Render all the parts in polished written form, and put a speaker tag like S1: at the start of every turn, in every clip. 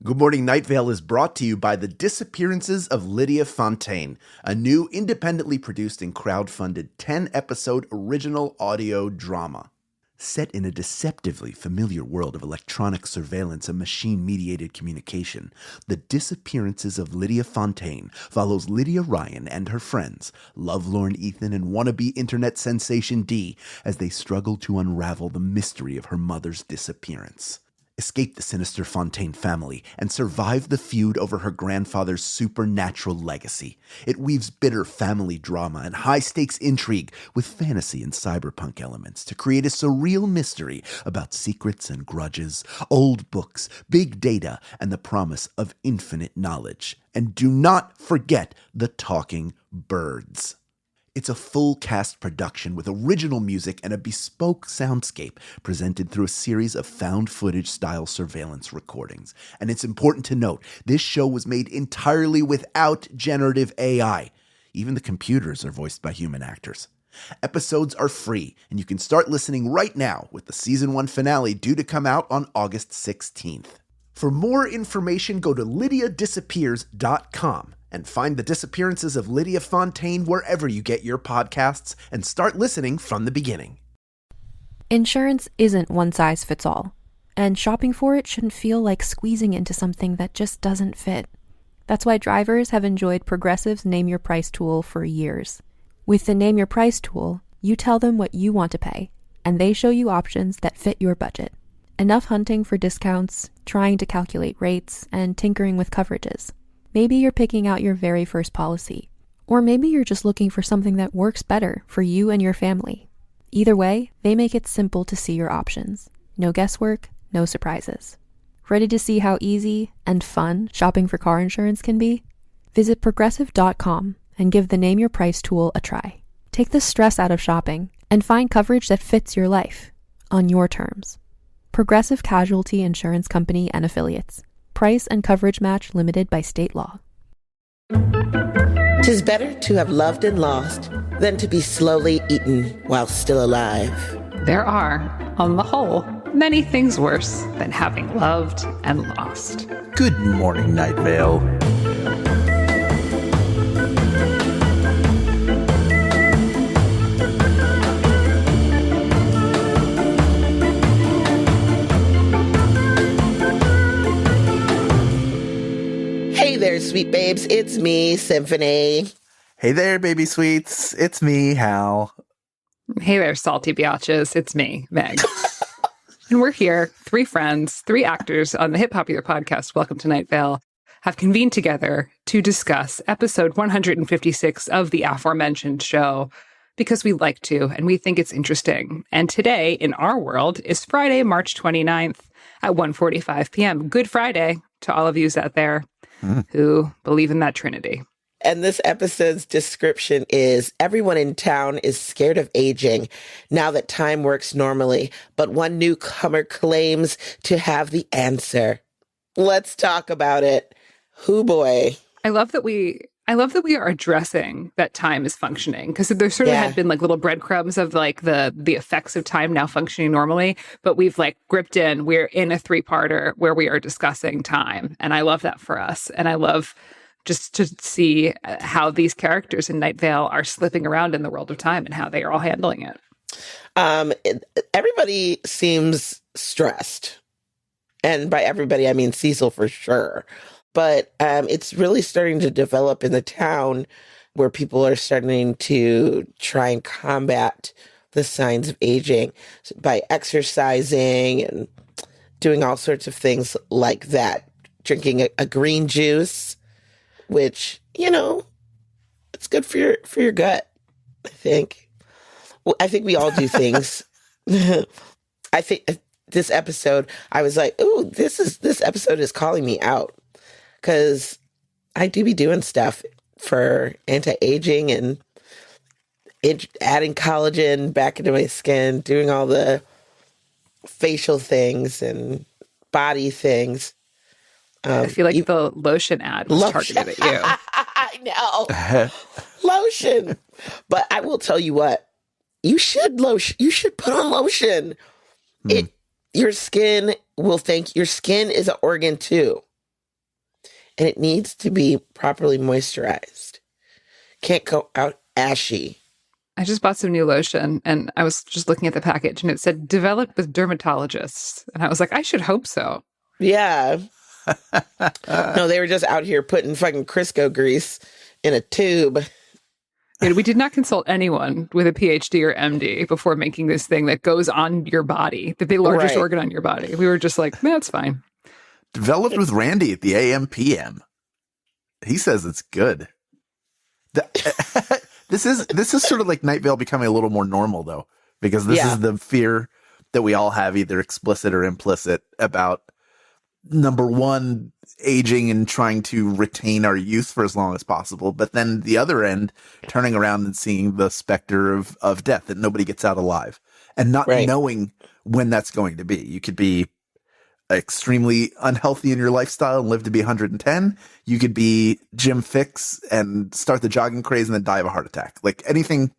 S1: Good Morning Night Vale is brought to you by The Disappearances of Lydia Fontaine, a new independently produced and crowdfunded 10-episode original audio drama. Set in a deceptively familiar world of electronic surveillance and machine-mediated communication, The Disappearances of Lydia Fontaine follows Lydia Ryan and her friends, lovelorn Ethan and wannabe internet sensation Dee, as they struggle to unravel the mystery of her mother's disappearance. Escape the sinister Fontaine family, and survive the feud over her grandfather's supernatural legacy. It weaves bitter family drama and high-stakes intrigue with fantasy and cyberpunk elements to create a surreal mystery about secrets and grudges, old books, big data, and the promise of infinite knowledge. And do not forget the talking birds. It's a full-cast production with original music and a bespoke soundscape presented through a series of found-footage-style surveillance recordings. And it's important to note, this show was made entirely without generative AI. Even the computers are voiced by human actors. Episodes are free, and you can start listening right now with the Season 1 finale due to come out on August 16th. For more information, go to lydiadisappears.com. and find The Disappearances of Lydia Fontaine wherever you get your podcasts and start listening from the beginning.
S2: Insurance isn't one size fits all, and shopping for it shouldn't feel like squeezing into something that just doesn't fit. That's why drivers have enjoyed Progressive's Name Your Price tool for years. With the Name Your Price tool, you tell them what you want to pay, and they show you options that fit your budget. Enough hunting for discounts, trying to calculate rates, and tinkering with coverages. Maybe you're picking out your very first policy, or maybe you're just looking for something that works better for you and your family. Either way, they make it simple to see your options. No guesswork, no surprises. Ready to see how easy and fun shopping for car insurance can be? Visit Progressive.com and give the Name Your Price tool a try. Take the stress out of shopping and find coverage that fits your life, on your terms. Progressive Casualty Insurance Company and Affiliates. Price and coverage match limited by state law.
S3: 'Tis better to have loved and lost than to be slowly eaten while still alive.
S4: There are, on the whole, many things worse than having loved and lost.
S5: Good morning, Night Vale.
S3: Hey there, sweet babes. It's me, Symphony.
S5: Hey there, baby sweets. It's me, Hal.
S4: Hey there, salty biatches. It's me, Meg. And we're here, three friends, three actors on the Hip Popular podcast, Welcome to Night Vale, have convened together to discuss episode 156 of the aforementioned show because we like to and we think it's interesting. And today, in our world, is Friday, March 29th at 1:45 p.m. Good Friday to all of yous out there who believe in that Trinity.
S3: And this episode's description is, everyone in town is scared of aging now that time works normally, but one newcomer claims to have the answer. Let's talk about it. Hoo boy.
S4: I love that we are addressing that time is functioning, because there sort of had been like little breadcrumbs of like the effects of time now functioning normally, but we've like gripped in. We're in a three-parter where we are discussing time, and I love that for us. And I love just to see how these characters in Night Vale are slipping around in the world of time and how they are all handling it.
S3: Everybody seems stressed, and by everybody I mean Cecil for sure. But it's really starting to develop in the town where people are starting to try and combat the signs of aging by exercising and doing all sorts of things like that. Drinking a green juice, which, you know, it's good for your gut, I think. Well, I think we all do things. I think this episode, I was like, ooh, this episode is calling me out. Because I do be doing stuff for anti-aging and adding collagen back into my skin, doing all the facial things and body things.
S4: I feel like the lotion ad was targeted at you.
S3: I know. Lotion. But I will tell you what, you should put on lotion. Your skin will thank, your skin is an organ too. and it needs to be properly moisturized. Can't go out ashy.
S4: I just bought some new lotion and I was just looking at the package and it said developed with dermatologists. And I was like, I should hope so.
S3: Yeah. No, they were just out here putting fucking Crisco grease in a tube.
S4: And we did not consult anyone with a PhD or MD before making this thing that goes on your body, the largest organ on your body. We were just like, that's fine.
S1: Developed with Randy at the AM/PM. He says it's good. This is sort of like Night Vale becoming a little more normal, though, because this is the fear that we all have, either explicit or implicit, about, number one, aging and trying to retain our youth for as long as possible. But then the other end, turning around and seeing the specter of death, that nobody gets out alive, and not knowing when that's going to be. You could be extremely unhealthy in your lifestyle and live to be 110. You could be Jim Fix and start the jogging craze and then die of a heart attack. Like anything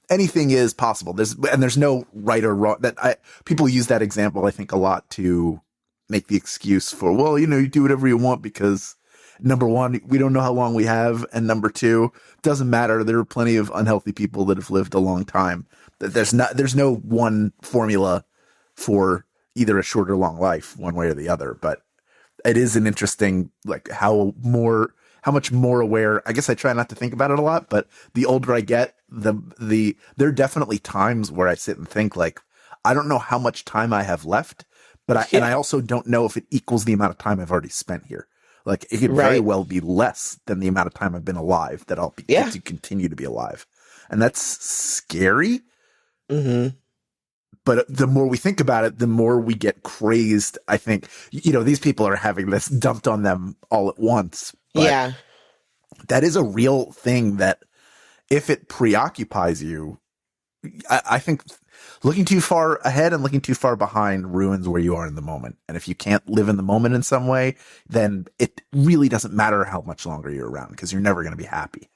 S1: is possible. There's no right or wrong. People use that example, I think, a lot to make the excuse for, well, you do whatever you want because, number one, we don't know how long we have, and number two, doesn't matter. There are plenty of unhealthy people that have lived a long time. There's no one formula for either a short or long life, one way or the other. But it is an interesting, like, how much more aware. I guess I try not to think about it a lot, but the older I get, there are definitely times where I sit and think, like, I don't know how much time I have left, but I also don't know if it equals the amount of time I've already spent here. Like, it could very well be less than the amount of time I've been alive that I'll get to continue to be alive. And that's scary.
S3: Mm-hmm.
S1: But the more we think about it, the more we get crazed. I think, these people are having this dumped on them all at once. But that is a real thing that, if it preoccupies you, I think looking too far ahead and looking too far behind ruins where you are in the moment. And if you can't live in the moment in some way, then it really doesn't matter how much longer you're around, because you're never going to be happy.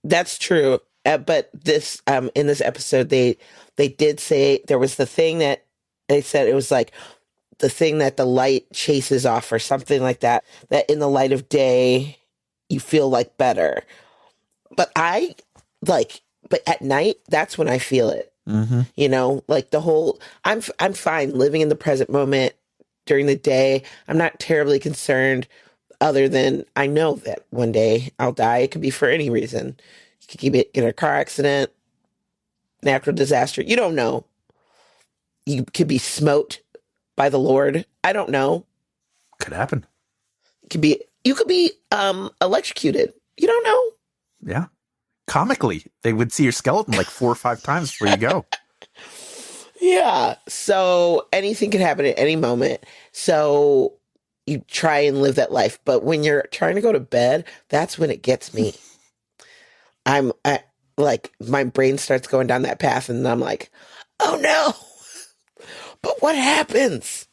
S3: That's true. But this, in this episode, they did say there was the thing that they said, it was like the thing that the light chases off or something like that, that in the light of day, you feel like better. But but at night, that's when I feel it. Mm-hmm. Like the whole, I'm fine living in the present moment during the day. I'm not terribly concerned, other than I know that one day I'll die. It could be for any reason. You could get in a car accident, natural disaster. You don't know. You could be smote by the Lord. I don't know.
S1: Could happen.
S3: You could be electrocuted. You don't know.
S1: Yeah. Comically, they would see your skeleton like 4 or 5 times before you go.
S3: Yeah. So anything could happen at any moment. So you try and live that life. But when you're trying to go to bed, that's when it gets me. My brain starts going down that path, and I'm like, oh no, but what happens?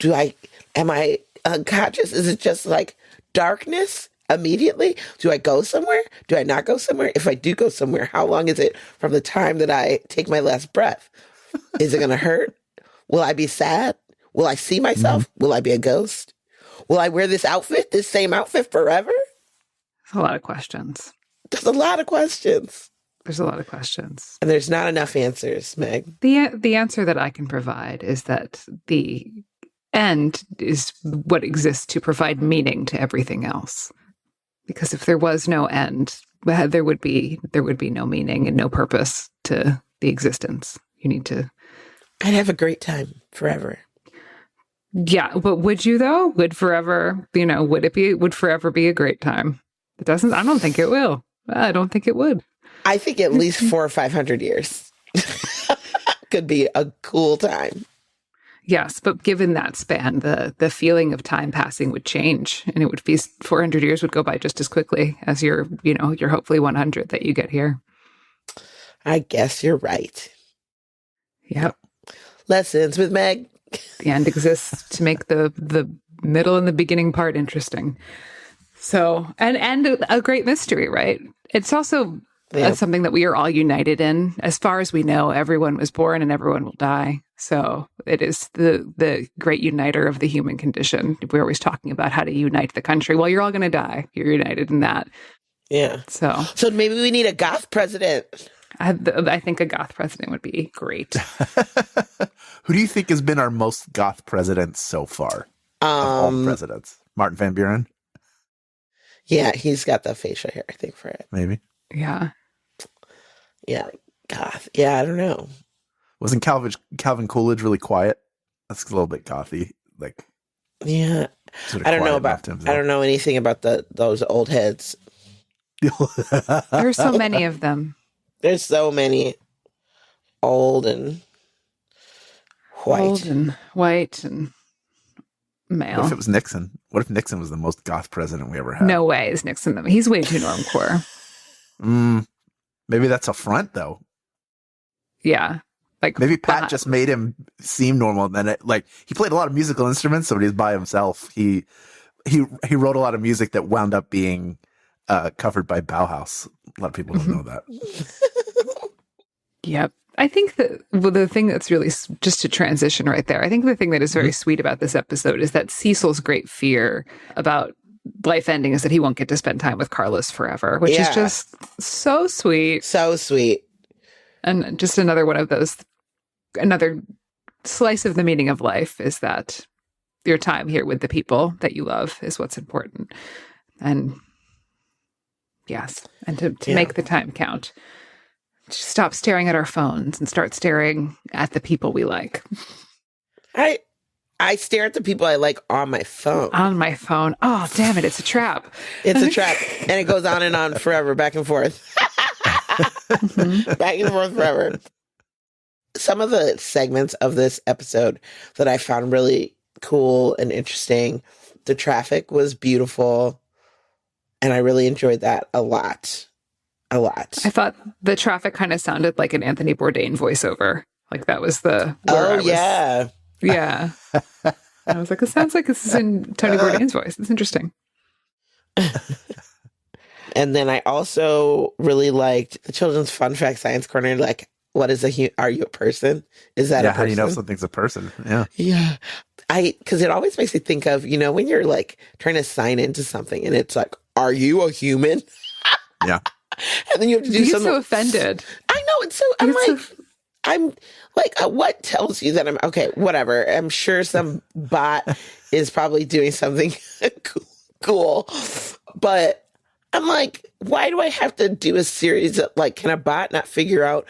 S3: Am I unconscious? Is it just like darkness immediately? Do I go somewhere? Do I not go somewhere? If I do go somewhere, how long is it from the time that I take my last breath? Is it going to hurt? Will I be sad? Will I see myself? Mm-hmm. Will I be a ghost? Will I wear this same outfit forever?
S4: A lot of questions.
S3: There's a lot of questions.
S4: And
S3: there's not enough answers, Meg.
S4: The answer that I can provide is that the end is what exists to provide meaning to everything else. Because if there was no end, there would be no meaning and no purpose to the existence. You need to...
S3: I'd have a great time forever.
S4: Yeah, but would you though? Would forever be a great time? It doesn't. I don't think it will. I don't think it would.
S3: I think at least 400 or 500 years could be a cool time.
S4: Yes, but given that span, the feeling of time passing would change, and it would be 400 years would go by just as quickly as your hopefully 100 that you get here.
S3: I guess you're right.
S4: Yep.
S3: Lessons with Meg.
S4: The end exists to make the middle and the beginning part interesting. So, and a great mystery, right? It's also something that we are all united in. As far as we know, everyone was born and everyone will die. So it is the great uniter of the human condition. We're always talking about how to unite the country. Well, you're all going to die. You're united in that.
S3: Yeah.
S4: So
S3: maybe we need a goth president.
S4: I think a goth president would be great.
S5: Who do you think has been our most goth president so far? Of all presidents? Martin Van Buren?
S3: Yeah, he's got the facial hair, I think, for it.
S5: Maybe.
S4: Yeah.
S3: Yeah, goth. Yeah, I don't know.
S5: Wasn't Calvin Coolidge really quiet? That's a little bit gothy. Like,
S3: yeah.
S5: Sort of
S3: I don't know anything about those old heads.
S4: There's so many of them.
S3: There's so many old and white.
S4: Old and white and male.
S5: What if it was Nixon? What if Nixon was the most goth president we ever had?
S4: No way is Nixon. He's way too normcore.
S5: Maybe that's a front, though.
S4: Yeah. Like
S5: maybe Pat just made him seem normal. And then he played a lot of musical instruments, so when he's by himself, he wrote a lot of music that wound up being covered by Bauhaus. A lot of people don't know that.
S4: Yep. I think that the thing that's really, just to transition right there, I think the thing that is very sweet about this episode is that Cecil's great fear about life ending is that he won't get to spend time with Carlos forever, which is just so sweet.
S3: So sweet.
S4: And just another one of those, another slice of the meaning of life is that your time here with the people that you love is what's important. And yes, and to make the time count. Stop staring at our phones and start staring at the people we like.
S3: I stare at the people I like on my phone.
S4: On my phone. Oh, damn it. It's a trap.
S3: It's a trap. And it goes on and on forever, back and forth. Back and forth forever. Some of the segments of this episode that I found really cool and interesting. The traffic was beautiful. And I really enjoyed that a lot. A lot.
S4: I thought the traffic kind of sounded like an Anthony Bourdain voiceover. Like that was the...
S3: yeah.
S4: Yeah. I was like, it sounds like this is in Tony Bourdain's voice. It's interesting.
S3: And then I also really liked the Children's Fun Fact Science Corner. Like, what is are you a person? Is that a person?
S5: How do you know if something's a person? Yeah.
S3: Yeah. Because it always makes me think of, when you're like trying to sign into something and it's like, are you a human?
S5: Yeah.
S3: And then you have to do something.
S4: so offended.
S3: I know. And so I'm like, what tells you that I'm okay? Whatever. I'm sure some bot is probably doing something cool, but I'm like, why do I have to do a series of can a bot not figure out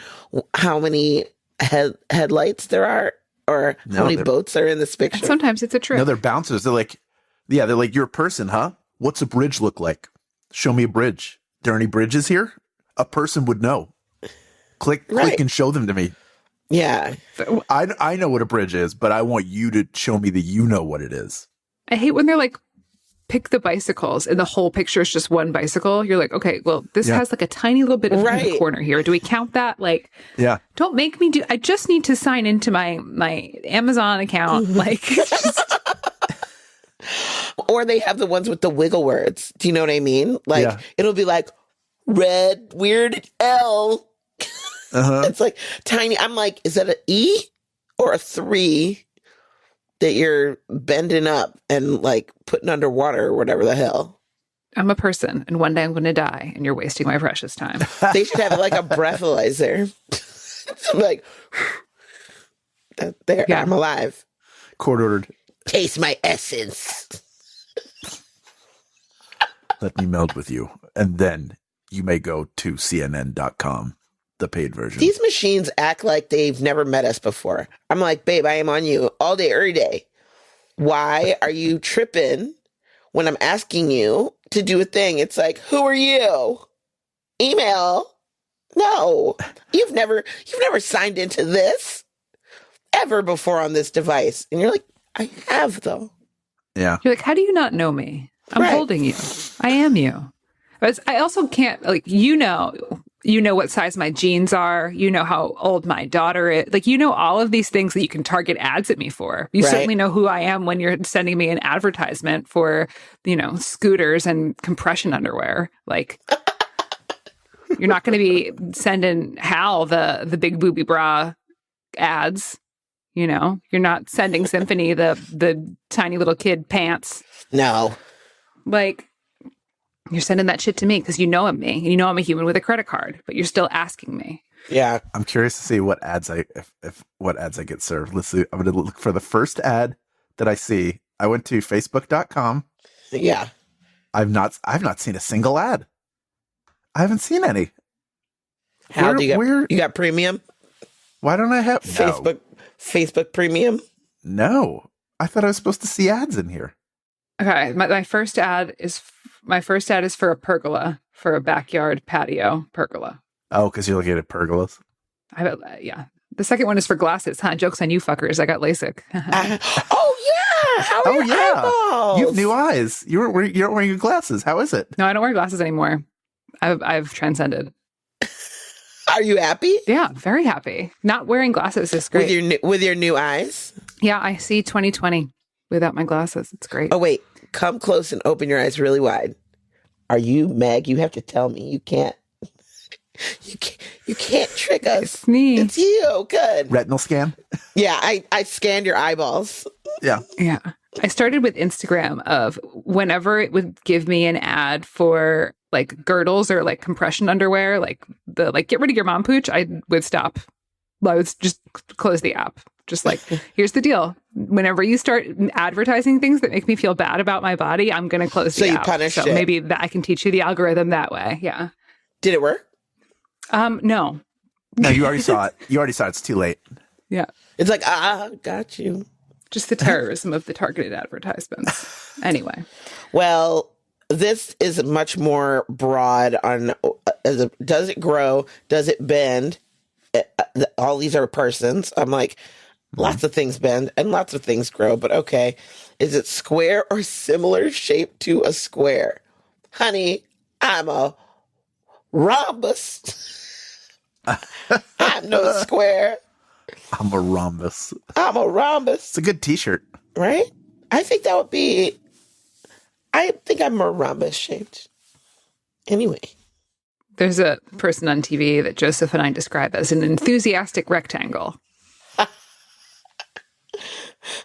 S3: how many headlights there are or how many boats are in this picture?
S4: Sometimes it's a trick.
S5: No, they're bouncers. They're like, you're a person, huh? What's a bridge look like? Show me a bridge. There any bridges here? A person would know. Click and show them to me.
S3: Yeah.
S5: I know what a bridge is, but I want you to show me that you know what it is.
S4: I hate when they're like, pick the bicycles and the whole picture is just one bicycle. You're like, okay, well, this has like a tiny little bit of in the corner here. Do we count that? Like, don't make me I just need to sign into my Amazon account. Like,
S3: or they have the ones with the wiggle words. Do you know what I mean? Like, it'll be like, red, weird L. It's like tiny. I'm like, is that an E or a 3 that you're bending up and like putting underwater or whatever the hell?
S4: I'm a person and one day I'm going to die and you're wasting my precious time.
S3: They should have like a breathalyzer. I'm like, I'm alive.
S5: Court ordered.
S3: Taste my essence.
S5: Let me meld with you. And then you may go to CNN.com, the paid version.
S3: These machines act like they've never met us before. I'm like, babe, I am on you all day, every day. Why are you tripping when I'm asking you to do a thing? It's like, who are you? Email? No. You've never signed into this ever before on this device. And you're like, I have though.
S5: Yeah.
S4: You're like, how do you not know me? I'm holding you. I am you. But I also can't, you know what size my jeans are. You know how old my daughter is. Like, you know all of these things that you can target ads at me for. You certainly know who I am when you're sending me an advertisement for, scooters and compression underwear. Like, you're not going to be sending Hal the big booby bra ads. You know, you're not sending Symphony the tiny little kid pants.
S3: No.
S4: Like, you're sending that shit to me because you know I'm me. And you know I'm a human with a credit card, but you're still asking me.
S3: Yeah.
S5: I'm curious to see what ads if what ads I get served. Let's see. I'm going to look for the first ad that I see. I went to facebook.com.
S3: Yeah.
S5: I've not seen a single ad. I haven't seen any.
S3: How do you got premium?
S5: Why don't I have
S3: Facebook premium?
S5: No. I thought I was supposed to see ads in here.
S4: Okay, my first ad is for a pergola, for a backyard patio pergola.
S5: Oh, because you're looking at pergolas.
S4: Yeah. The second one is for glasses. Huh? Joke's on you fuckers. I got LASIK.
S3: Oh yeah. How are your eyeballs?
S5: You have new eyes. You're not wearing your glasses. How is it?
S4: No, I don't wear glasses anymore. I've transcended.
S3: Are you happy?
S4: Yeah, very happy. Not wearing glasses is great.
S3: With your new eyes?
S4: Yeah, I see 2020 without my glasses. It's great.
S3: Oh wait, come close and open your eyes really wide. Are you Meg? You have to tell me. You can't. You can't trick us.
S4: It's me.
S3: It's you. Good.
S5: Retinal scan?
S3: Yeah, I scanned your eyeballs.
S5: Yeah.
S4: Yeah. I started with Instagram of whenever it would give me an ad for like girdles or like compression underwear, like get rid of your mom pooch, I would stop. I would just close the app. Just like, here's the deal. Whenever you start advertising things that make me feel bad about my body, I'm going to close the app.
S3: So you punished it.
S4: Maybe I can teach you the algorithm that way. Yeah.
S3: Did it work?
S4: No.
S5: No, you already saw it. It's too late.
S4: Yeah.
S3: It's like, got you.
S4: Just the terrorism of the targeted advertisements. Anyway.
S3: Well, this is much more broad on, does it grow? Does it bend? All these are persons. I'm like, lots of things bend and lots of things grow, but okay. Is it square or similar shape to a square? Honey, I'm a rhombus. I'm no square.
S5: I'm a rhombus.
S3: I'm a rhombus.
S5: It's a good t-shirt.
S3: Right? I think I'm more rhombus shaped. Anyway.
S4: There's a person on TV that Joseph and I describe as an enthusiastic rectangle.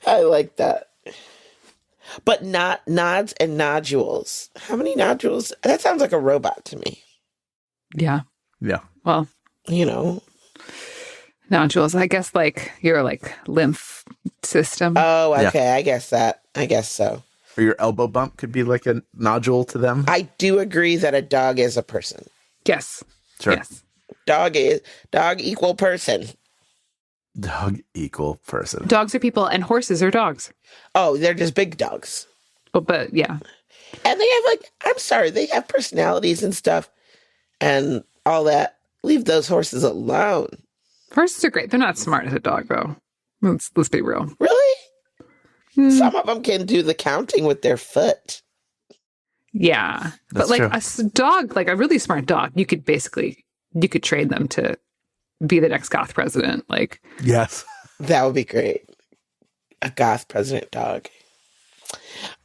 S3: I like that. But not nods and nodules. How many nodules? That sounds like a robot to me.
S4: Yeah.
S5: Yeah.
S4: Well,
S3: you know.
S4: Nodules, I guess like your like lymph system.
S3: Oh, okay. Yeah. I guess so.
S5: Or your elbow bump could be like a nodule to them.
S3: I do agree that a dog is a person.
S4: Yes.
S5: Sure.
S4: Yes.
S3: Dog equal person.
S5: Dog equal person.
S4: Dogs are people and horses are dogs.
S3: Oh, they're just big dogs.
S4: But yeah.
S3: And they have I'm sorry, they have personalities and stuff and all that. Leave those horses alone.
S4: Horses are great. They're not smart as a dog, though. Let's be real.
S3: Really? Some of them can do the counting with their foot.
S4: Yeah.
S5: That's
S4: but like
S5: true.
S4: a dog, like a really smart dog, you could train them to be the next goth president. Like,
S5: yes.
S3: That would be great. A goth president dog.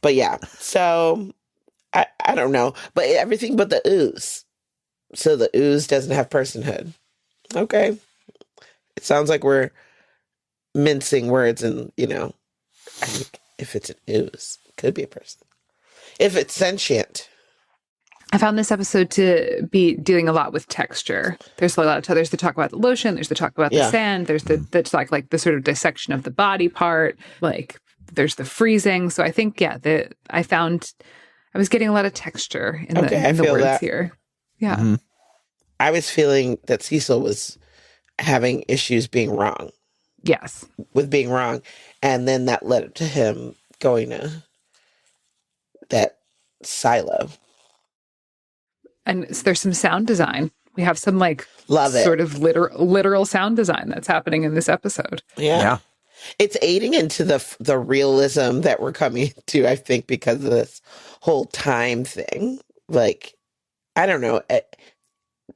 S3: But yeah, so I don't know. But everything but the ooze. So the ooze doesn't have personhood. Okay. It sounds like we're mincing words and, I think if it's an ooze, it could be a person. If it's sentient.
S4: I found this episode to be dealing a lot with texture. There's a lot of there's the talk about the lotion, there's the talk about the sand, there's the talk like the sort of dissection of the body part, like there's the freezing. So I think I was getting a lot of texture in the words that. Here. Yeah.
S5: Mm-hmm.
S3: I was feeling that Cecil was having issues being wrong.
S4: Yes.
S3: With being wrong. And then that led to him going to that silo.
S4: And there's some sound design. We have some
S3: love it.
S4: Sort of literal sound design that's happening in this episode.
S3: Yeah. It's aiding into the realism that we're coming to, I think, because of this whole time thing. Like, I don't know.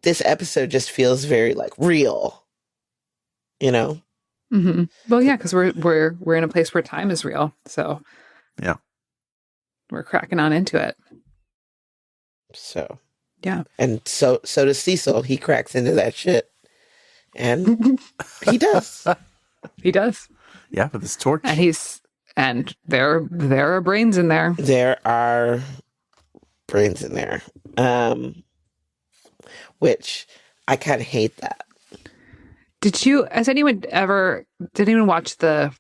S3: This episode just feels very real,
S4: Mm-hmm. Well, yeah, because we're in a place where time is real. So
S5: yeah,
S4: we're cracking on into it.
S3: So
S4: yeah,
S3: and so does Cecil. He cracks into that shit, and he does.
S4: He does.
S5: Yeah, with his torch.
S4: And there are brains in there.
S3: There are brains in there. Which I kind of hate that.
S4: Did anyone watch the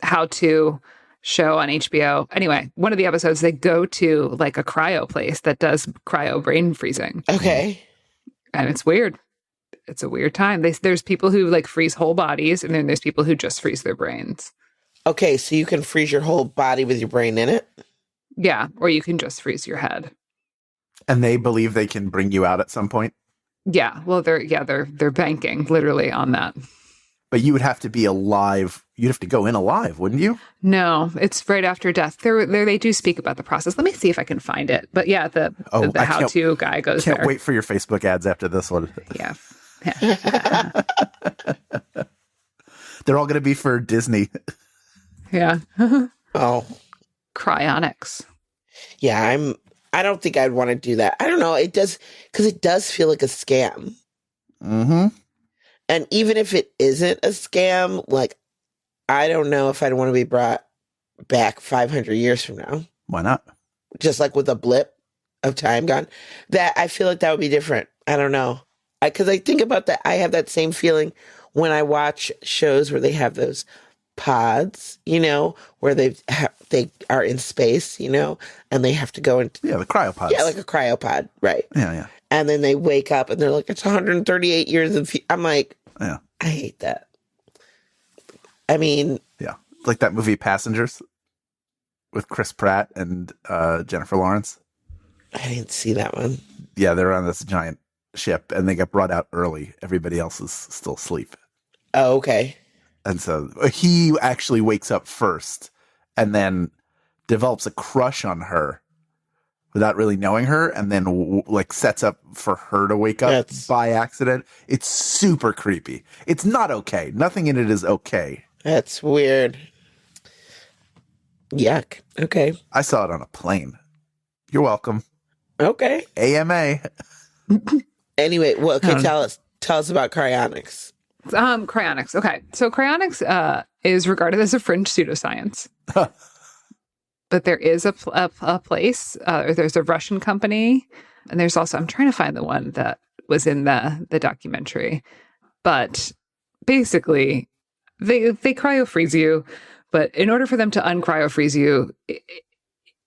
S4: How To show on HBO? Anyway, one of the episodes, they go to like a cryo place that does cryo brain freezing.
S3: Okay.
S4: And it's weird. It's a weird time. There's people who like freeze whole bodies, and then there's people who just freeze their brains.
S3: Okay, so you can freeze your whole body with your brain in it?
S4: Yeah, or you can just freeze your head.
S5: And they believe they can bring you out at some point?
S4: Yeah, well, they're banking literally on that.
S5: But you would have to be alive. You'd have to go in alive, wouldn't you?
S4: No, it's right after death. They do speak about the process. Let me see if I can find it. But yeah, the how-to guy goes there.
S5: Can't wait for your Facebook ads after this one.
S4: Yeah.
S5: They're all going to be for Disney.
S4: Yeah.
S3: Oh.
S4: Cryonics.
S3: Yeah, I don't think I'd want to do that. I don't know. It does, because it does feel like a scam.
S5: Mm-hmm.
S3: And even if it isn't a scam, like, I don't know if I'd want to be brought back 500 years from now.
S5: Why not?
S3: Just like with a blip of time gone. That, I feel like that would be different. I don't know. Because I think about that. I have that same feeling when I watch shows where they have those pods, where they are in space, and they have to go into...
S5: Yeah, the cryopods.
S3: Yeah, like a cryopod, right.
S5: Yeah.
S3: And then they wake up and they're like, it's 138 years of... I'm like,
S5: yeah,
S3: I hate that. I mean...
S5: Yeah, like that movie Passengers with Chris Pratt and Jennifer Lawrence.
S3: I didn't see that one.
S5: Yeah, they're on this giant ship and they get brought out early. Everybody else is still asleep.
S3: Oh, okay.
S5: And so he actually wakes up first and then develops a crush on her without really knowing her, and then sets up for her to wake up by accident. It's super creepy. It's not okay. Nothing in it is okay.
S3: That's weird. Yuck. Okay.
S5: I saw it on a plane. You're welcome.
S3: Okay.
S5: AMA.
S3: Anyway, well, okay, tell us about cryonics.
S4: Cryonics. Okay. So cryonics is regarded as a fringe pseudoscience. But there is a place, there's a Russian company, and there's also, I'm trying to find the one that was in the documentary. But basically, they cryo freeze you, but in order for them to uncryo freeze you,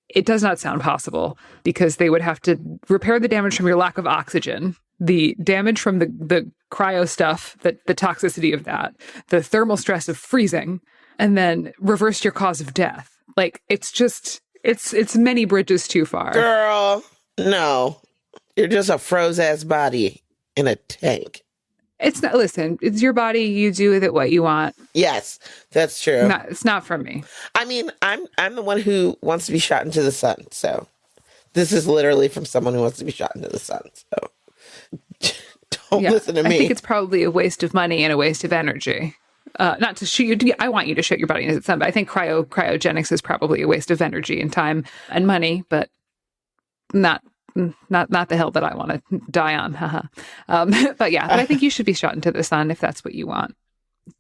S4: it does not sound possible, because they would have to repair the damage from your lack of oxygen, the damage from the cryo stuff, the toxicity of that, the thermal stress of freezing, and then reverse your cause of death. Like, it's just, it's many bridges too far.
S3: Girl, no. You're just a froze-ass body in a tank.
S4: It's not, listen, it's your body. You do with it what you want.
S3: Yes, that's true.
S4: It's not for me.
S3: I mean, I'm the one who wants to be shot into the sun, so this is literally from someone who wants to be shot into the sun, so don't listen to me.
S4: I think it's probably a waste of money and a waste of energy. Not to shoot you. I want you to shoot your body into the sun, but I think cryogenics is probably a waste of energy and time and money, but not the hill that I want to die on. But I think you should be shot into the sun if that's what you want.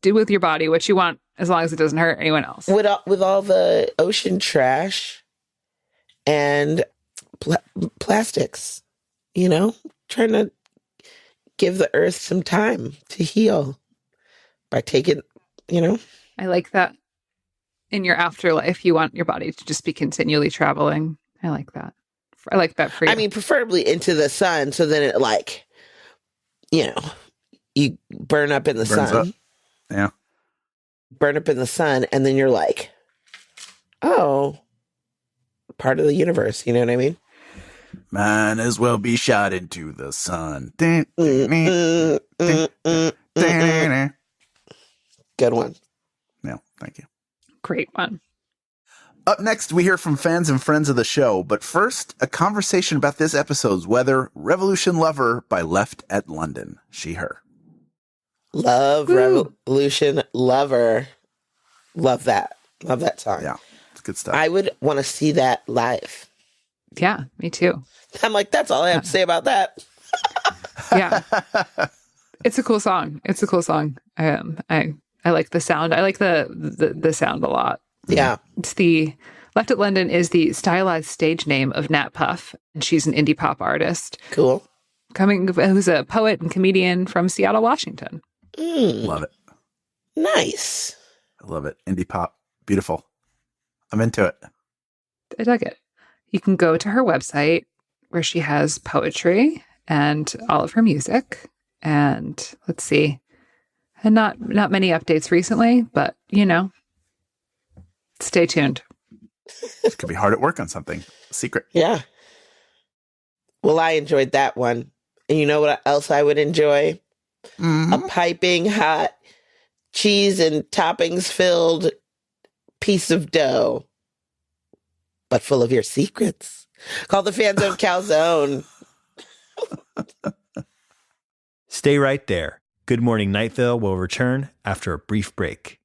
S4: Do with your body what you want, as long as it doesn't hurt anyone else.
S3: With all the ocean trash and plastics, trying to give the earth some time to heal. By taking,
S4: I like that. In your afterlife, you want your body to just be continually traveling. I like that. I like that for you.
S3: I mean, preferably into the sun, so then it you burn up in the sun.
S5: Up. Yeah.
S3: Burn up in the sun, and then you're like, oh, part of the universe. You know what I mean?
S5: Might as well be shot into the sun.
S3: Good one.
S5: Yeah, thank you.
S4: Great one.
S5: Up next, we hear from fans and friends of the show. But first, a conversation about this episode's weather, Revolution Lover by Left at London. She, her.
S3: Love Revolution Lover. Love that. Love that song.
S5: Yeah, it's good stuff.
S3: I would want to see that live.
S4: Yeah, me too.
S3: I'm like, that's all I have to say about that.
S4: Yeah. It's a cool song. I like the sound. I like the sound a lot.
S3: Yeah.
S4: It's the Left at London is the stylized stage name of Nat Puff, and she's an indie pop artist.
S3: Cool.
S4: Who's a poet and comedian from Seattle, Washington.
S5: Love it.
S3: Nice.
S5: I love it. Indie pop. Beautiful. I'm into it.
S4: I dug it. You can go to her website where she has poetry and all of her music. And let's see. And not many updates recently, but stay tuned.
S5: It could be hard at work on something. Secret.
S3: Yeah. Well, I enjoyed that one. And you know what else I would enjoy?
S5: Mm-hmm.
S3: A piping hot, cheese and toppings filled piece of dough, but full of your secrets. Called the FanZone Calzone.
S6: Stay right there. Good Morning Night Vale will return after a brief break.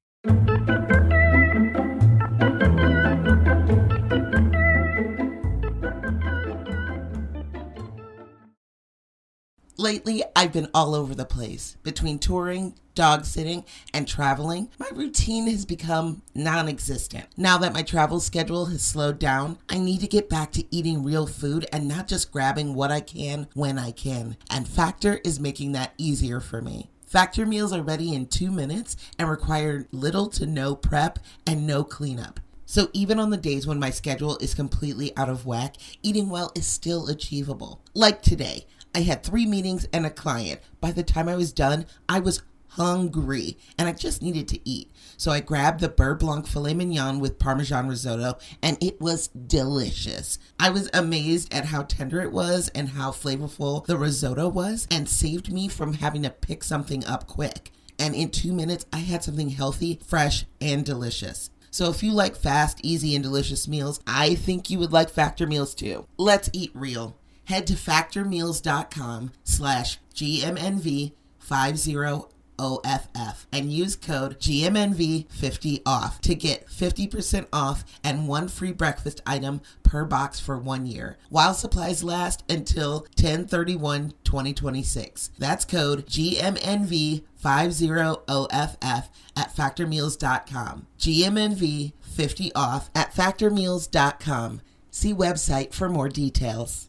S7: Lately, I've been all over the place. Between touring, dog sitting, and traveling, my routine has become non-existent. Now that my travel schedule has slowed down, I need to get back to eating real food and not just grabbing what I can when I can. And Factor is making that easier for me. Factor meals are ready in 2 minutes and require little to no prep and no cleanup. So even on the days when my schedule is completely out of whack, eating well is still achievable. Like today, I had 3 meetings and a client. By the time I was done, I was hungry and I just needed to eat. So I grabbed the Beurre Blanc filet mignon with Parmesan risotto and it was delicious. I was amazed at how tender it was and how flavorful the risotto was and saved me from having to pick something up quick. And in 2 minutes, I had something healthy, fresh, and delicious. So if you like fast, easy, and delicious meals, I think you would like Factor meals too. Let's eat real. Head to factormeals.com/GMNV50OFF and use code GMNV50OFF to get 50% off and 1 free breakfast item per box for 1 year, while supplies last until 10/31/2026. That's code GMNV50OFF at factormeals.com. GMNV50OFF at factormeals.com. See website for more details.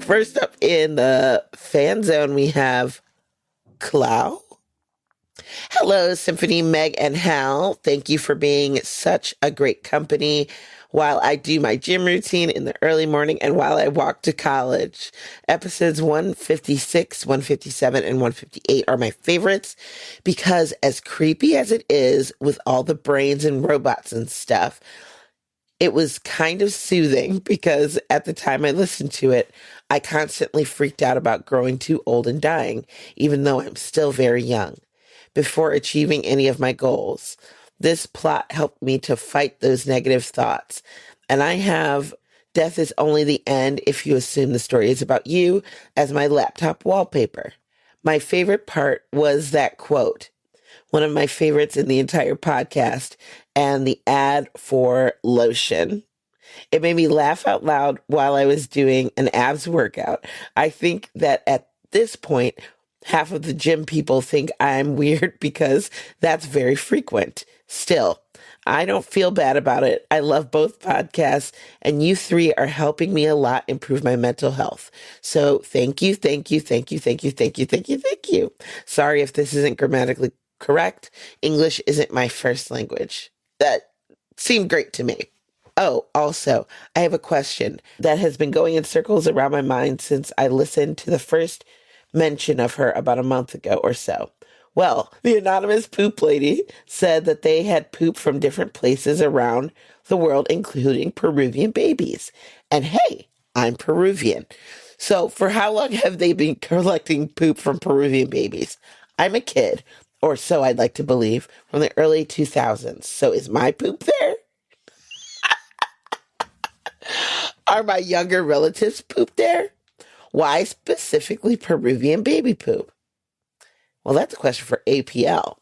S3: First up in the fan zone, we have Clow. Hello, Symphony, Meg, and Hal. Thank you for being such a great company while I do my gym routine in the early morning and while I walk to college. Episodes 156, 157, and 158 are my favorites because as creepy as it is with all the brains and robots and stuff, it was kind of soothing because at the time I listened to it, I constantly freaked out about growing too old and dying, even though I'm still very young, before achieving any of my goals. This plot helped me to fight those negative thoughts. And I have Death is Only the End if you assume the story is about you as my laptop wallpaper. My favorite part was that quote, one of my favorites in the entire podcast, and the ad for lotion. It made me laugh out loud while I was doing an abs workout. I think that at this point, half of the gym people think I'm weird because that's very frequent. Still, I don't feel bad about it. I love both podcasts, and you three are helping me a lot improve my mental health. So thank you, thank you, thank you, thank you, thank you, thank you, thank you. Sorry if this isn't grammatically correct. English isn't my first language. That seemed great to me. Oh, also, I have a question that has been going in circles around my mind since I listened to the first mention of her about a month ago or so. Well, the anonymous poop lady said that they had poop from different places around the world, including Peruvian babies. And hey, I'm Peruvian. So for how long have they been collecting poop from Peruvian babies? I'm a kid, or so I'd like to believe, from the early 2000s. So is my poop there? Are my younger relatives poop there? Why specifically Peruvian baby poop? Well, that's a question for APL.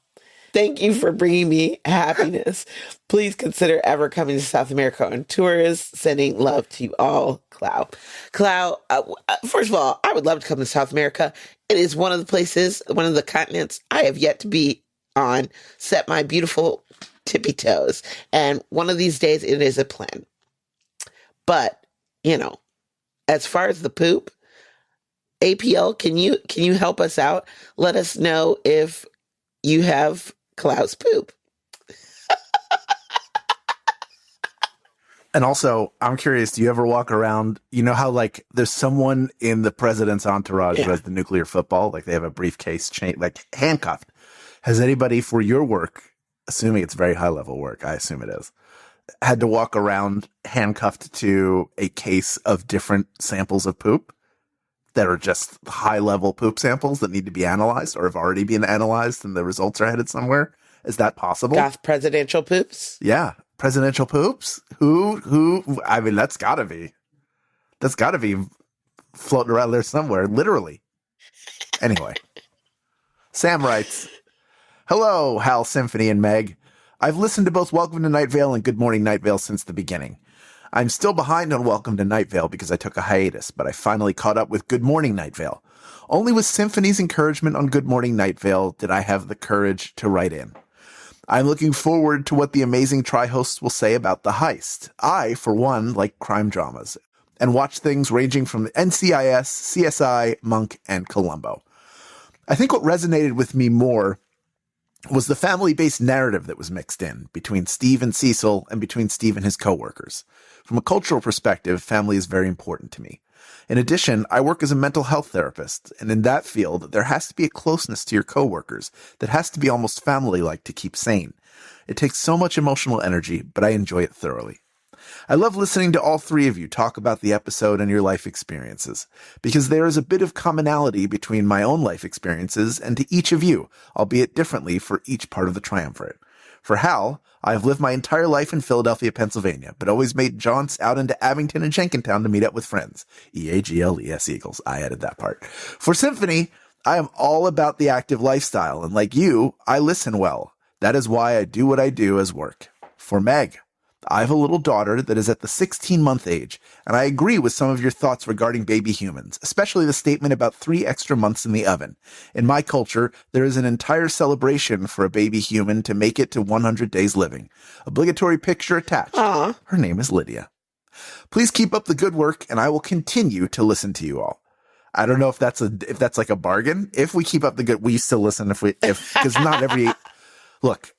S3: Thank you for bringing me happiness. Please consider ever coming to South America on tours. Sending love to you all, Clow. Clow, first of all, I would love to come to South America. It is one of the places, one of the continents I have yet to be on, set my beautiful tippy toes. And one of these days, it is a plan. But, as far as the poop, APL, can you help us out? Let us know if you have Clow's poop.
S5: And also, I'm curious, do you ever walk around, how like there's someone in the president's entourage who has the nuclear football, like they have a briefcase chain, like handcuffed. Has anybody for your work, assuming it's very high level work, I assume it is, had to walk around handcuffed to a case of different samples of poop that are just high level poop samples that need to be analyzed or have already been analyzed and the results are headed somewhere? Is that possible?
S3: Got presidential poops?
S5: Yeah. Presidential poops? Who, I mean, that's gotta be floating around there somewhere, literally. Anyway, Sam writes, hello, Hal, Symphony, and Meg. I've listened to both Welcome to Night Vale and Good Morning Night Vale since the beginning. I'm still behind on Welcome to Night Vale because I took a hiatus, but I finally caught up with Good Morning Night Vale. Only with Symphony's encouragement on Good Morning Night Vale did I have the courage to write in. I'm looking forward to what the amazing tri-hosts will say about the heist. I, for one, like crime dramas, and watch things ranging from the NCIS, CSI, Monk, and Columbo. I think what resonated with me more was the family-based narrative that was mixed in between Steve and Cecil and between Steve and his coworkers. From a cultural perspective, family is very important to me. In addition, I work as a mental health therapist, and in that field, there has to be a closeness to your coworkers that has to be almost family-like to keep sane. It takes so much emotional energy, but I enjoy it thoroughly. I love listening to all three of you talk about the episode and your life experiences, because there is a bit of commonality between my own life experiences and to each of you, albeit differently for each part of the triumvirate. For Hal, I have lived my entire life in Philadelphia, Pennsylvania, but always made jaunts out into Abington and Jenkintown to meet up with friends. EAGLES Eagles. I added that part. For Symphony, I am all about the active lifestyle, and like you, I listen well. That is why I do what I do as work. For Meg, I have a little daughter that is at the 16-month age, and I agree with some of your thoughts regarding baby humans, especially the statement about 3 extra months in the oven. In my culture, there is an entire celebration for a baby human to make it to 100 days living. Obligatory picture attached.
S3: Aww.
S5: Her name is Lydia. Please keep up the good work, and I will continue to listen to you all. I don't know if that's like a bargain. If we keep up the good, we still listen because not every, look,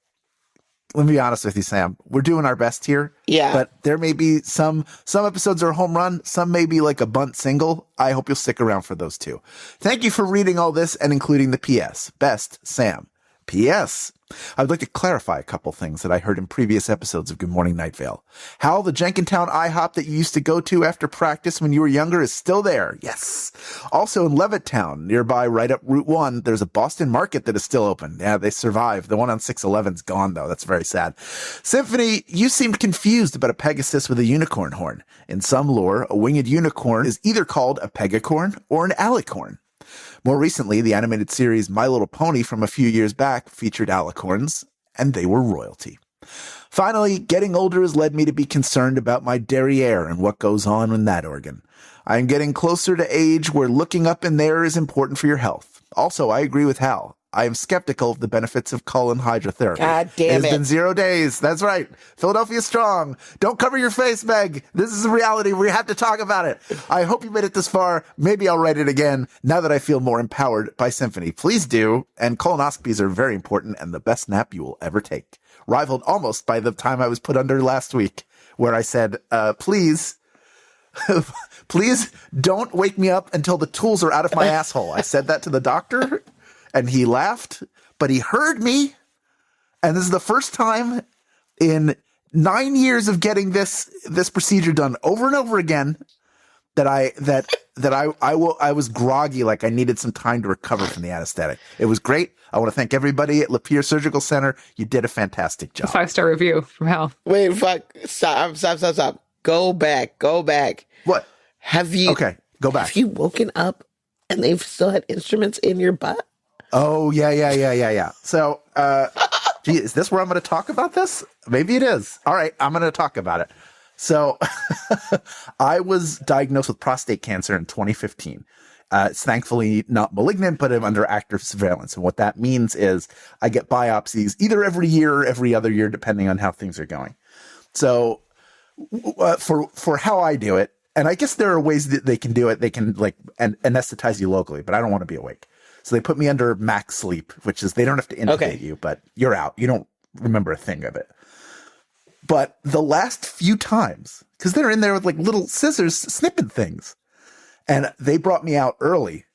S5: let me be honest with you, Sam. We're doing our best here.
S3: Yeah.
S5: But there may be some episodes are a home run. Some may be like a bunt single. I hope you'll stick around for those too. Thank you for reading all this and including the PS. Best, Sam. P.S. I'd like to clarify a couple things that I heard in previous episodes of Good Morning Night Vale. Hal, the Jenkintown IHOP that you used to go to after practice when you were younger is still there. Yes. Also in Levittown, nearby right up Route 1, there's a Boston Market that is still open. Yeah, they survived. The one on 611's gone, though. That's very sad. Symphony, you seemed confused about a Pegasus with a unicorn horn. In some lore, a winged unicorn is either called a pegacorn or an alicorn. More recently, the animated series My Little Pony from a few years back featured alicorns, and they were royalty. Finally, getting older has led me to be concerned about my derriere and what goes on in that organ. I am getting closer to age where looking up in there is important for your health. Also, I agree with Hal. I am skeptical of the benefits of colon hydrotherapy.
S3: God damn it.
S5: It has been 0 days. That's right. Philadelphia strong. Don't cover your face, Meg. This is a reality. We have to talk about it. I hope you made it this far. Maybe I'll write it again now that I feel more empowered by Symphony. Please do. And colonoscopies are very important and the best nap you will ever take. Rivaled almost by the time I was put under last week, where I said, please don't wake me up until the tools are out of my asshole. I said that to the doctor. And he laughed, but he heard me. And this is the first time in 9 years of getting this procedure done over and over again that I was groggy, like I needed some time to recover from the anesthetic. It was great. I want to thank everybody at Lapeer Surgical Center. You did a fantastic job.
S4: 5-star review from Hal.
S3: Wait, fuck. Stop. Go back.
S5: What? Okay, go back.
S3: Have you woken up and they've still had instruments in your butt?
S5: Oh, yeah. So, Gee, is this where I'm going to talk about this? Maybe it is. All right, I'm going to talk about it. So I was diagnosed with prostate cancer in 2015. It's thankfully not malignant, but I'm under active surveillance. And what that means is I get biopsies either every year or every other year, depending on how things are going. So for how I do it, and I guess there are ways that they can do it. They can like anesthetize you locally, but I don't want to be awake. So they put me under max sleep, which is they don't have to intubate you, but you're out. You don't remember a thing of it. But the last few times, because they're in there with like little scissors snipping things, and they brought me out early,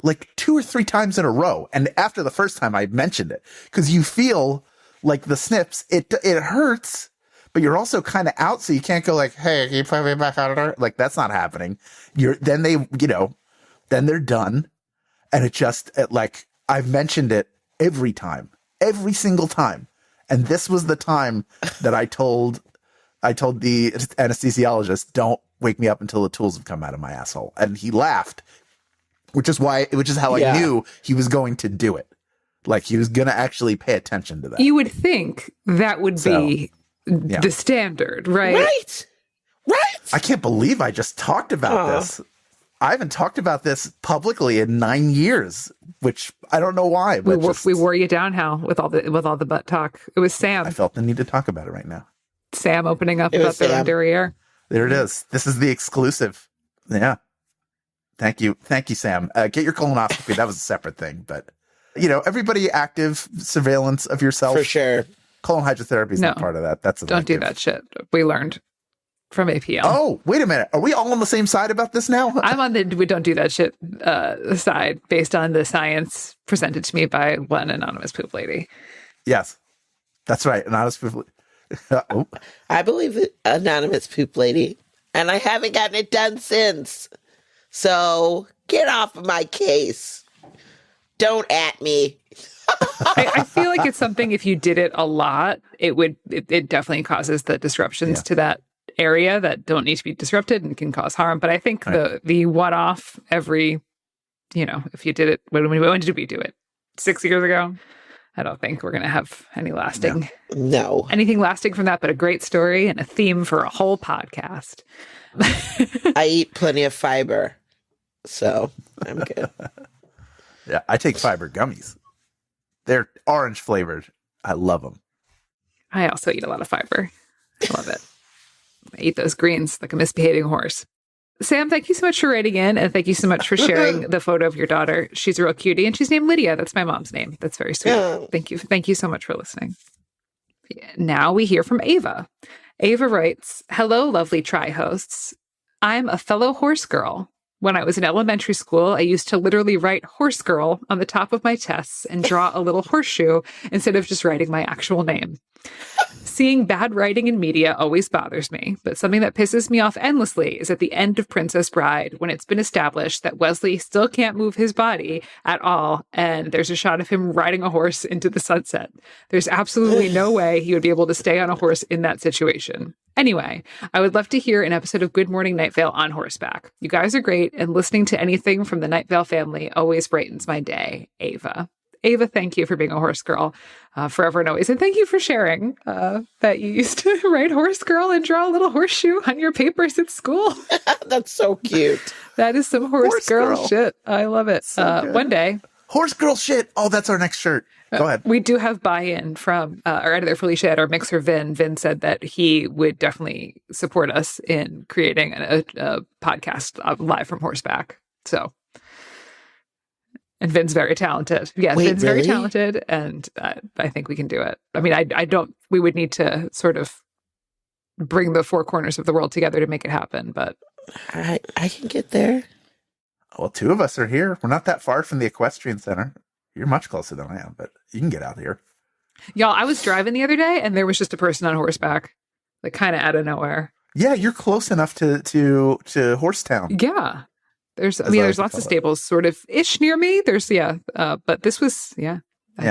S5: like 2 or 3 times in a row. And after the first time, I mentioned it because you feel like the snips, it hurts, but you're also kind of out, so you can't go like, "Hey, can you put me back out there?" Like that's not happening. Then they're done, and like I've mentioned it every single time. And this was the time that I told the anesthesiologist, "Don't wake me up until the tools have come out of my asshole." And he laughed, which is how I knew he was going to do it. Like he was going to actually pay attention to that.
S4: You would think that would be the standard, right?
S3: Right.
S5: I can't believe I just talked about this. I haven't talked about this publicly in 9 years, which I don't know why. But
S4: we wore you down, Hal, with all the butt talk. It was Sam.
S5: I felt the need to talk about it right now.
S4: Sam opening up about their derriere.
S5: There it is. This is the exclusive. Yeah. Thank you, Sam. Get your colonoscopy. That was a separate thing, but everybody active surveillance of yourself
S3: for sure.
S5: Colon hydrotherapy is not part of that.
S4: Don't do that shit. We learned from APL.
S5: Oh, wait a minute. Are we all on the same side about this now?
S4: I'm on the we don't do that shit side based on the science presented to me by one anonymous poop lady.
S5: Yes, that's right. Anonymous poop lady.
S3: I believe it, anonymous poop lady. And I haven't gotten it done since. So get off of my case. Don't at me.
S4: I feel like it's something, if you did it a lot, it definitely causes the disruptions to that area that don't need to be disrupted and can cause harm. But I think the one-off every, if you did it, when did we do it? 6 years ago? I don't think we're going to have any lasting.
S3: No.
S4: Anything lasting from that, but a great story and a theme for a whole podcast.
S3: I eat plenty of fiber, so I'm good.
S5: Yeah, I take fiber gummies. They're orange flavored. I love them.
S4: I also eat a lot of fiber. I love it. I eat those greens like a misbehaving horse. Sam, thank you so much for writing in, and thank you so much for sharing the photo of your daughter. She's a real cutie, and she's named Lydia. That's my mom's name. That's very sweet. Yeah. Thank you. Thank you so much for listening. Now we hear from Ava. Ava writes, "Hello, lovely tri-hosts. I'm a fellow horse girl. When I was in elementary school, I used to literally write horse girl on the top of my tests and draw a little horseshoe instead of just writing my actual name. Seeing bad writing in media always bothers me, but something that pisses me off endlessly is at the end of Princess Bride, when it's been established that Wesley still can't move his body at all, and there's a shot of him riding a horse into the sunset. There's absolutely no way he would be able to stay on a horse in that situation. Anyway, I would love to hear an episode of Good Morning Night Vale on horseback. You guys are great, and listening to anything from the Night Vale family always brightens my day. Ava." Ava, thank you for being a horse girl forever and always. And thank you for sharing that you used to write horse girl and draw a little horseshoe on your papers at school.
S3: That's so cute.
S4: That is some horse girl shit. I love it. So one day.
S5: Horse girl shit. Oh, that's our next shirt. Go ahead.
S4: We do have buy-in from our editor, Felicia, at our mixer, Vin. Vin said that he would definitely support us in creating a podcast live from horseback. So... And Vin's very talented. Yeah,
S3: Wait,
S4: Vin's
S3: really?
S4: very talented, and I think we can do it. I mean, I don't. We would need to sort of bring the four corners of the world together to make it happen. But
S3: I can get there.
S5: Well, 2 of us are here. We're not that far from the equestrian center. You're much closer than I am, but you can get out here.
S4: Y'all, I was driving the other day, and there was just a person on horseback, like kind of out of nowhere.
S5: Yeah, you're close enough to Horsetown.
S4: Yeah. There's lots of stables sort of ish near me. But this was, I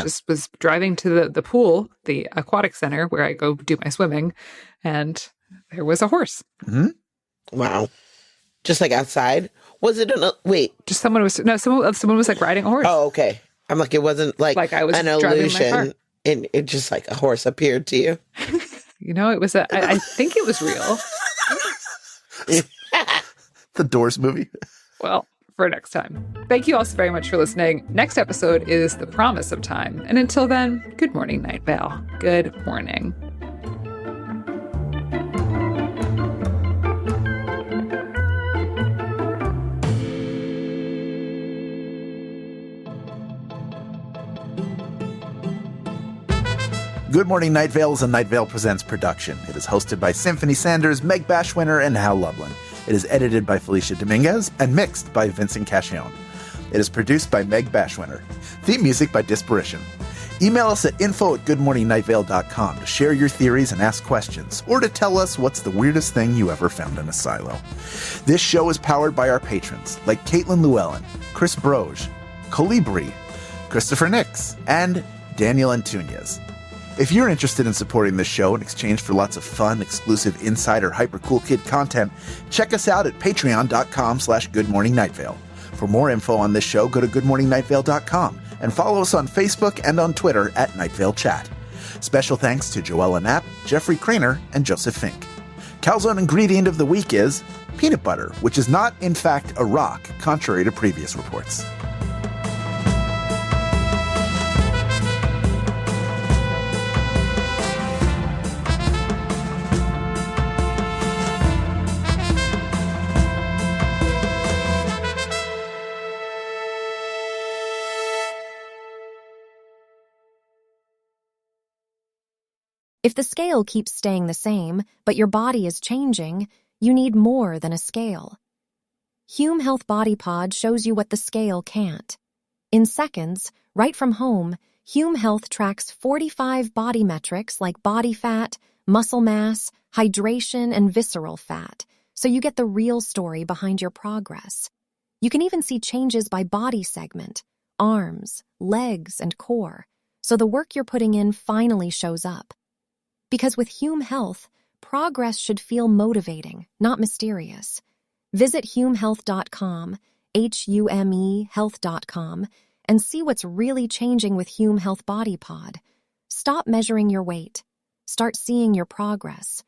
S4: just was driving to the pool, the aquatic center where I go do my swimming, and there was a horse.
S5: Mm-hmm.
S3: Wow. Just like outside? Was it wait.
S4: Just someone was like riding a horse.
S3: Oh, okay. I'm like, it wasn't like
S4: I was
S3: an
S4: driving
S3: illusion.
S4: my car.
S3: And it just like a horse appeared to you.
S4: You know, it was I think it was real.
S5: The Doors movie.
S4: Well, for next time. Thank you all so very much for listening. Next episode is The Promise of Time. And until then, good morning, Night Vale. Good morning.
S5: Good Morning Night Vale is a Night Vale Presents production. It is hosted by Symphony Sanders, Meg Bashwiner, and Hal Lublin. It is edited by Felicia Dominguez and mixed by Vincent Cacchione. It is produced by Meg Bashwiner. Theme music by Disparition. Email us at info@goodmorningnightVale.com to share your theories and ask questions, or to tell us what's the weirdest thing you ever found in a silo. This show is powered by our patrons, like Caitlin Llewellyn, Chris Broge, Colibri, Christopher Nix, and Daniel Antunes. If you're interested in supporting this show in exchange for lots of fun, exclusive insider hyper-cool kid content, check us out at patreon.com/goodmorningnightVale. For more info on this show, go to goodmorningnightVale.com and follow us on Facebook and on Twitter at Night Vale Chat. Special thanks to Joella Knapp, Jeffrey Craner, and Joseph Fink. Calzone ingredient of the week is peanut butter, which is not, in fact, a rock, contrary to previous reports.
S8: If the scale keeps staying the same, but your body is changing, you need more than a scale. Hume Health Body Pod shows you what the scale can't. In seconds, right from home, Hume Health tracks 45 body metrics like body fat, muscle mass, hydration, and visceral fat, so you get the real story behind your progress. You can even see changes by body segment, arms, legs, and core, so the work you're putting in finally shows up. Because with Hume Health, progress should feel motivating, not mysterious. Visit humehealth.com, Hume health.com, and see what's really changing with Hume Health Body Pod. Stop measuring your weight. Start seeing your progress.